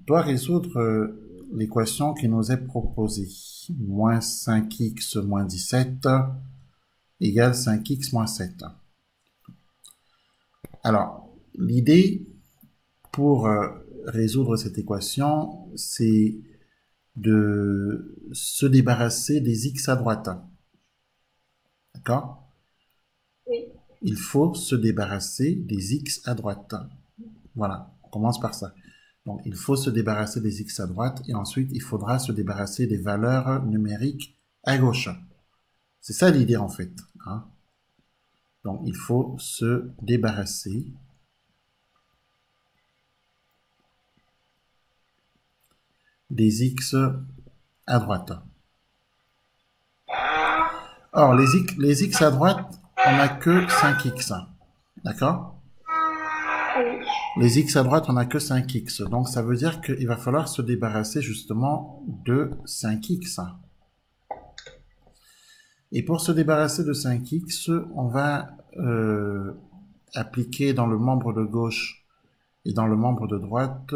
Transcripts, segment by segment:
doit résoudre l'équation qui nous est proposée. Moins 5x moins 17 égale 5x moins 7. Alors, l'idée pour résoudre cette équation, c'est de se débarrasser des x à droite. D'accord? Oui. Il faut se débarrasser des x à droite. Voilà, on commence par ça. Donc, il faut se débarrasser des x à droite et ensuite, il faudra se débarrasser des valeurs numériques à gauche. C'est ça l'idée en fait. Hein? Donc, il faut se débarrasser des x à droite. Or, les x à droite, on n'a que 5x. D'accord? Oui. Les x à droite, on n'a que 5x. Donc, ça veut dire qu'il va falloir se débarrasser justement de 5x. Et pour se débarrasser de 5x, on va appliquer dans le membre de gauche et dans le membre de droite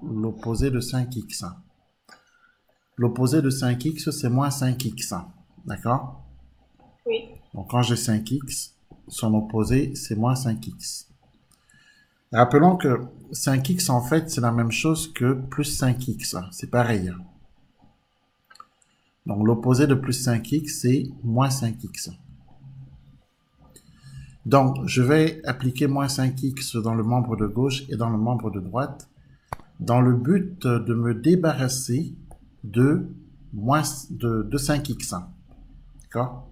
l'opposé de 5x. L'opposé de 5x, c'est moins 5x. D'accord? Oui. Donc quand j'ai 5x, son opposé, c'est moins 5x. Rappelons que 5x, en fait, c'est la même chose que plus 5x. C'est pareil. Donc l'opposé de plus 5x, c'est moins 5x. Donc, je vais appliquer moins 5x dans le membre de gauche et dans le membre de droite dans le but de me débarrasser de, de 5x. D'accord?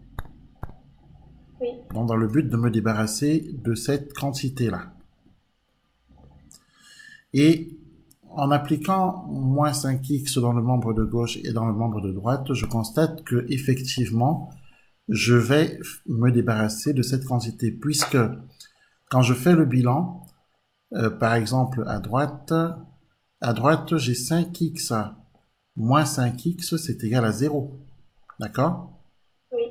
Oui. Donc, dans le but de me débarrasser de cette quantité-là. Et en appliquant moins 5x dans le membre de gauche et dans le membre de droite, je constate que effectivement, je vais me débarrasser de cette quantité puisque quand je fais le bilan, par exemple à droite, j'ai 5x moins 5x, c'est égal à 0. D'accord? Oui.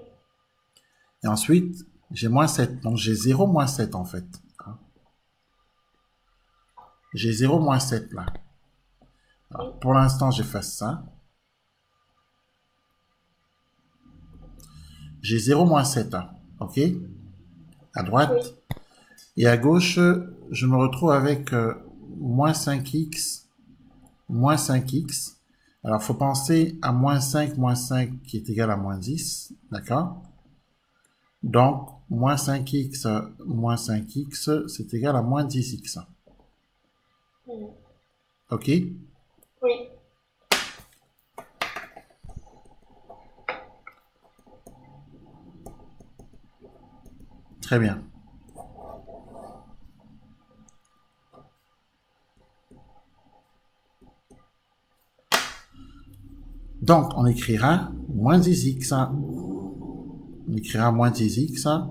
Et ensuite, j'ai moins 7. Donc j'ai 0 moins 7 en fait. J'ai 0 moins 7 là. Alors, Oui. pour l'instant, j'efface ça. J'ai 0 moins 7. OK? À Oui. droite. Et à gauche, je me retrouve avec moins 5x moins 5x. Alors, il faut penser à moins 5 qui est égal à moins 10. D'accord? Donc, moins 5x moins 5x, c'est égal à moins 10x. OK? Oui. Très bien. Donc, on écrira moins 10x. On écrira moins 10x.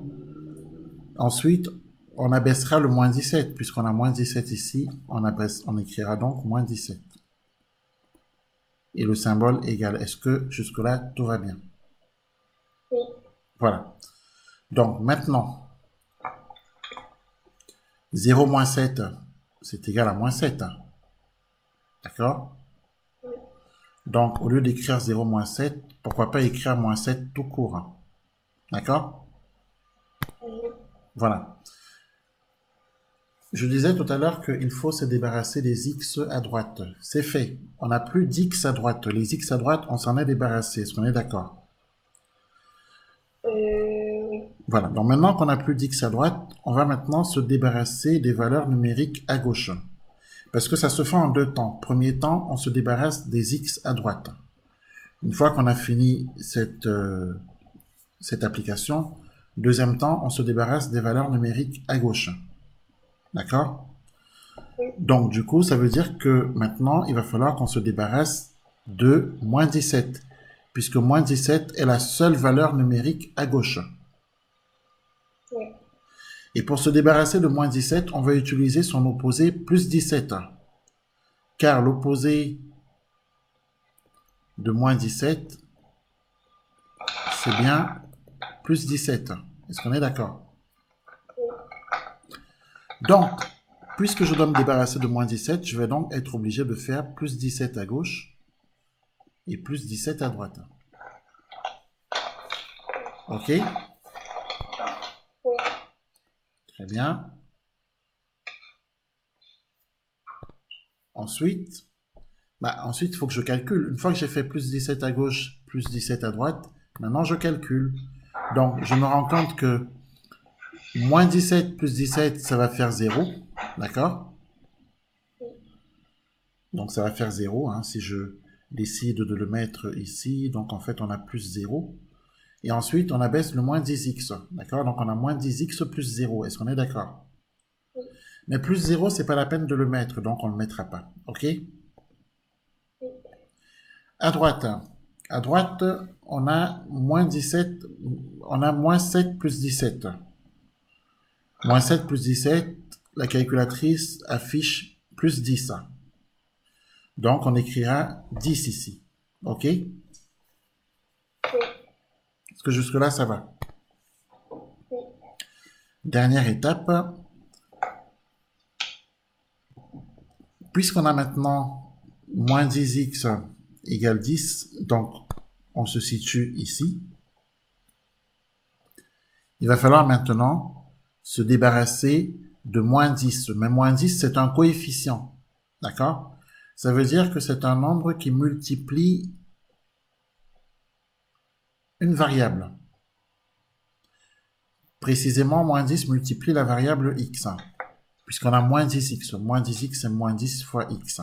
Ensuite, on abaissera le moins 17, puisqu'on a moins 17 ici. On écrira donc moins 17. Et le symbole égal. Est-ce que jusque-là, tout va bien? Oui. Voilà. Donc, maintenant, 0 moins 7, c'est égal à moins 7. D'accord? Donc, au lieu d'écrire 0 moins 7, pourquoi pas écrire moins 7 tout court? D'accord? Voilà. Je disais tout à l'heure qu'il faut se débarrasser des x à droite. C'est fait. On n'a plus d'x à droite. Les x à droite, on s'en est débarrassé. Est-ce qu'on est d'accord? Oui. Voilà. Donc maintenant qu'on n'a plus d'x à droite, on va maintenant se débarrasser des valeurs numériques à gauche. Parce que ça se fait en deux temps. Premier temps, on se débarrasse des x à droite. Une fois qu'on a fini cette application, deuxième temps, on se débarrasse des valeurs numériques à gauche. D'accord? Oui. Donc, du coup, ça veut dire que maintenant, il va falloir qu'on se débarrasse de moins 17, puisque moins 17 est la seule valeur numérique à gauche. Oui. Et pour se débarrasser de moins 17, on va utiliser son opposé plus 17, car l'opposé de moins 17, c'est bien plus 17. Est-ce qu'on est d'accord? Donc, Puisque je dois me débarrasser de moins 17, je vais donc être obligé de faire plus 17 à gauche et plus 17 à droite. Ok? Oui. Très bien. Ensuite, il faut que je calcule. Une fois que j'ai fait plus 17 à gauche, plus 17 à droite, maintenant je calcule. Donc, je me rends compte que moins 17 plus 17, ça va faire 0. D'accord? Donc, ça va faire 0, hein, si je décide de le mettre ici. Donc, en fait, on a plus 0. Et ensuite, on abaisse le moins 10x. D'accord? Donc, on a moins 10x plus 0. Est-ce qu'on est d'accord? Oui. Mais plus 0, c'est pas la peine de le mettre. Donc, on ne le mettra pas. OK? Oui. À droite. À droite, on a moins 17. On a moins 7 plus 17. Moins 7 plus 17, la calculatrice affiche plus 10. Donc, on écrira 10 ici. OK? Est-ce Oui. que jusque-là, ça va? Oui. Dernière étape. Puisqu'on a maintenant moins 10x égale 10, donc on se situe ici. Il va falloir maintenant se débarrasser de moins 10. Mais moins 10, c'est un coefficient. D'accord? Ça veut dire que c'est un nombre qui multiplie une variable. Précisément, moins 10 multiplie la variable x, puisqu'on a moins 10x. Moins 10x, c'est moins 10 fois x.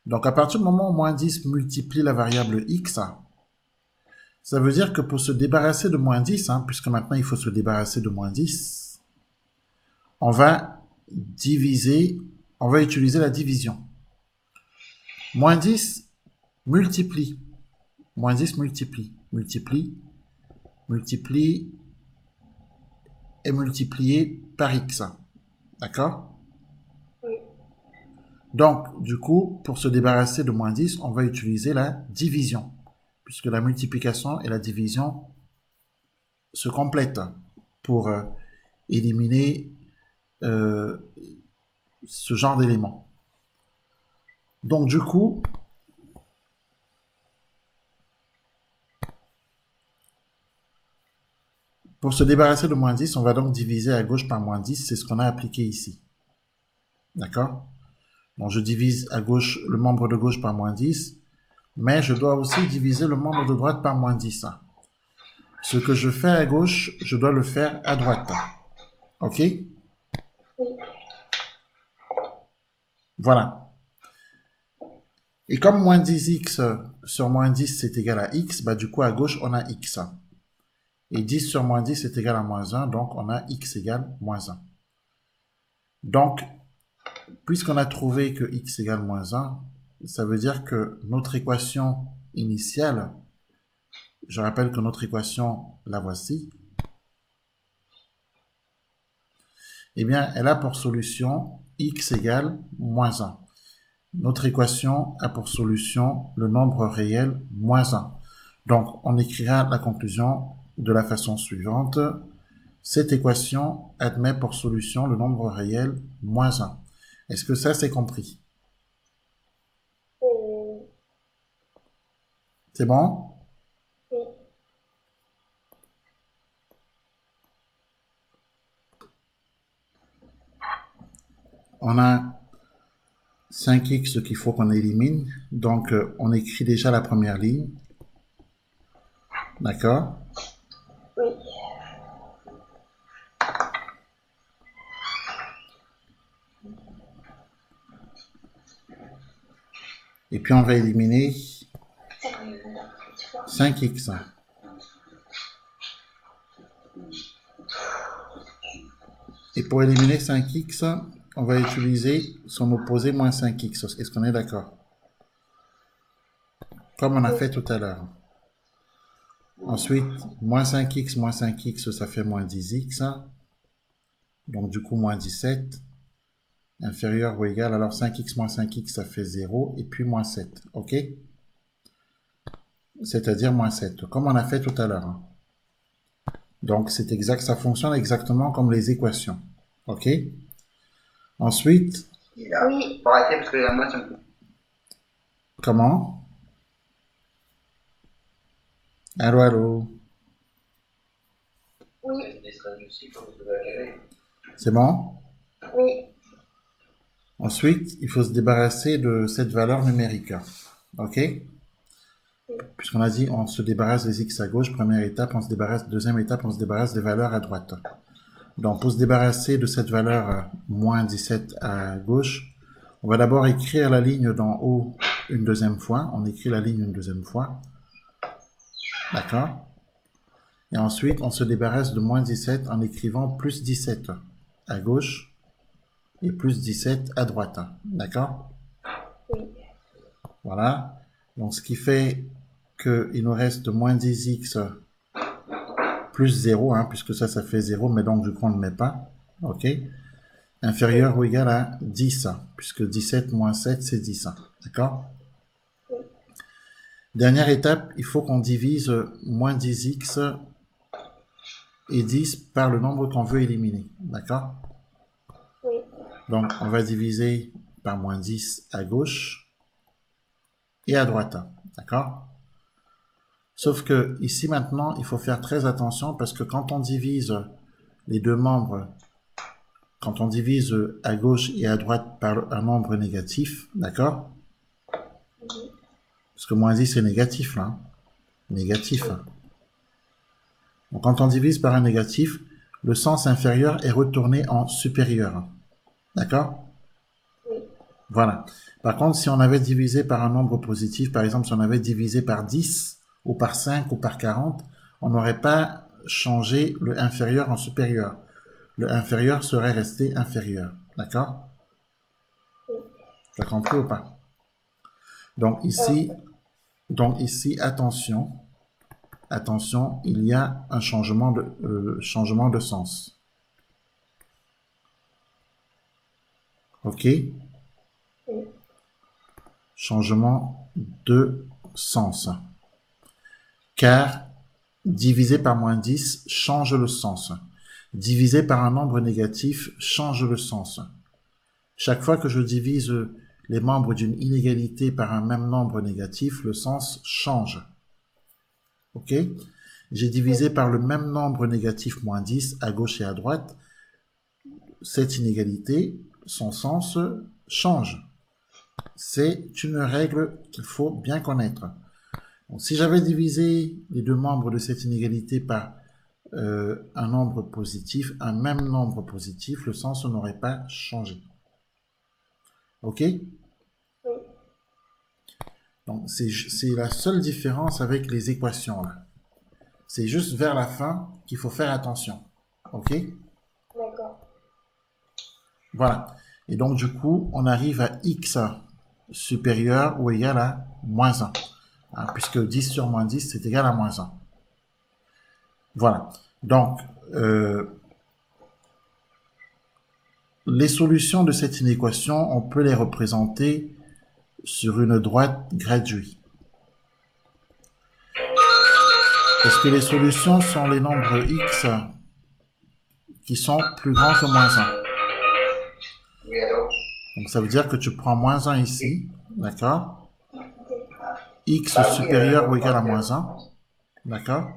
Donc, à partir du moment où moins 10 multiplie la variable x, ça veut dire que pour se débarrasser de moins 10, puisque maintenant il faut se débarrasser de moins 10, on va diviser, on va utiliser la division. Moins 10 multiplie. Moins 10 multiplie. Multiplie. Multiplie est multiplié par x. D'accord? Oui. Donc, du coup, pour se débarrasser de moins 10, on va utiliser la division, puisque la multiplication et la division se complètent pour éliminer euh, ce genre d'éléments. Donc, du coup, pour se débarrasser de moins 10, on va donc diviser à gauche par moins 10, c'est ce qu'on a appliqué ici. D'accord? Donc, je divise à gauche le membre de gauche par moins 10, mais je dois aussi diviser le membre de droite par moins 10. Ce que je fais à gauche, je dois le faire à droite. OK? Oui. Voilà. Et comme moins 10x sur moins 10 c'est égal à x, bah du coup à gauche on a x. Et 10 sur moins 10 est égal à moins 1, donc on a x égale moins 1. Donc, puisqu'on a trouvé que x égale moins 1, ça veut dire que notre équation initiale, je rappelle que notre équation, la voici, eh bien, elle a pour solution x égale moins 1. Notre équation a pour solution le nombre réel moins 1. Donc, on écrira la conclusion de la façon suivante. Cette équation admet pour solution le nombre réel moins 1. Est-ce que ça, c'est compris? C'est bon? Oui. On a 5x qu'il faut qu'on élimine. Donc, on écrit déjà la première ligne. D'accord? Oui. Et puis, on va éliminer 5x. Et pour éliminer 5x, on va utiliser son opposé moins 5x. Est-ce qu'on est d'accord? Comme on a fait tout à l'heure. Ensuite, moins 5x, ça fait moins 10x. Donc, du coup, moins 17. Inférieur ou égal, alors 5x moins 5x, ça fait 0. Et puis, moins 7. OK? C'est-à-dire moins 7. Comme on a fait tout à l'heure. Donc, c'est exact, ça fonctionne exactement comme les équations. OK? Ensuite, Oui. Faut arrêter parce que moi, ça me coupe. comment? Allô, allô. Oui. C'est bon? Oui. Ensuite, il faut se débarrasser de cette valeur numérique. OK? Puisqu'on a dit, on se débarrasse des x à gauche, première étape, on se débarrasse, deuxième étape, on se débarrasse des valeurs à droite. Donc, pour se débarrasser de cette valeur moins 17 à gauche, on va d'abord écrire la ligne d'en haut une deuxième fois. On écrit la ligne une deuxième fois. D'accord? Et ensuite, on se débarrasse de moins 17 en écrivant plus 17 à gauche et plus 17 à droite. D'accord? Oui. Voilà. Donc, ce qui fait qu'il nous reste moins 10x plus 0, hein, puisque ça fait 0, mais donc du coup, on ne le met pas. OK? Inférieur ou égal à 10, puisque 17 moins 7, c'est 10. D'accord? Dernière étape, il faut qu'on divise moins 10x et 10 par le nombre qu'on veut éliminer. D'accord? Oui. Donc, on va diviser par moins 10 à gauche et à droite. D'accord? Sauf que ici maintenant, il faut faire très attention parce que quand on divise les deux membres, quand on divise à gauche et à droite par un nombre négatif, d'accord? Parce que moins 10 c'est négatif là. Négatif. Donc quand on divise par un négatif, le sens inférieur est retourné en supérieur. D'accord? Oui. Voilà. Par contre, si on avait divisé par un nombre positif, par exemple, si on avait divisé par 10, ou par 5, ou par 40, on n'aurait pas changé le inférieur en supérieur. Le inférieur serait resté inférieur. D'accord? Tu as compris ou pas? Donc ici, attention. Attention, il y a un changement de sens. OK? Changement de sens. Car divisé par moins 10 change le sens. Divisé par un nombre négatif change le sens. Chaque fois que je divise les membres d'une inégalité par un même nombre négatif, le sens change. OK? J'ai divisé par le même nombre négatif moins 10 à gauche et à droite. Cette inégalité, son sens change. C'est une règle qu'il faut bien connaître. Donc, si j'avais divisé les deux membres de cette inégalité par un nombre positif, un même nombre positif, le sens n'aurait pas changé. OK? Donc, c'est la seule différence avec les équations, là. C'est juste vers la fin qu'il faut faire attention. OK? D'accord. Voilà. Et donc, du coup, on arrive à x supérieur ou égal à moins 1. Hein, puisque 10 sur moins 10, c'est égal à moins 1. Voilà. Donc, les solutions de cette inéquation, on peut les représenter sur une droite graduée. Parce que les solutions sont les nombres x qui sont plus grands que moins 1. Oui, allô? Donc ça veut dire que tu prends moins 1 ici, d'accord? X supérieur ou égal à moins 1, d'accord?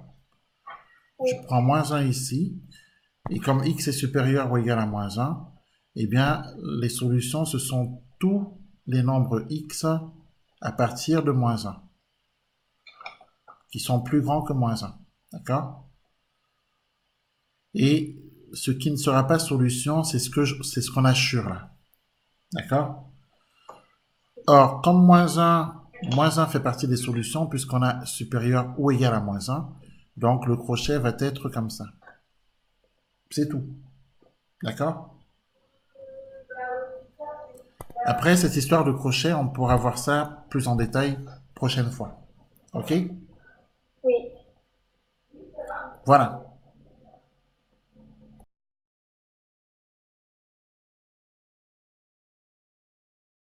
Tu prends moins 1 ici, et comme x est supérieur ou égal à moins 1, eh bien, les solutions, ce sont tous les nombres x à partir de moins 1, qui sont plus grands que moins 1, d'accord? Et ce qui ne sera pas solution, c'est ce qu'on assure là, d'accord? Or, comme moins 1 fait partie des solutions, puisqu'on a supérieur ou égal à moins 1, donc le crochet va être comme ça. C'est tout. D'accord? Après, cette histoire de crochet, on pourra voir ça plus en détail prochaine fois. OK? Oui. Voilà.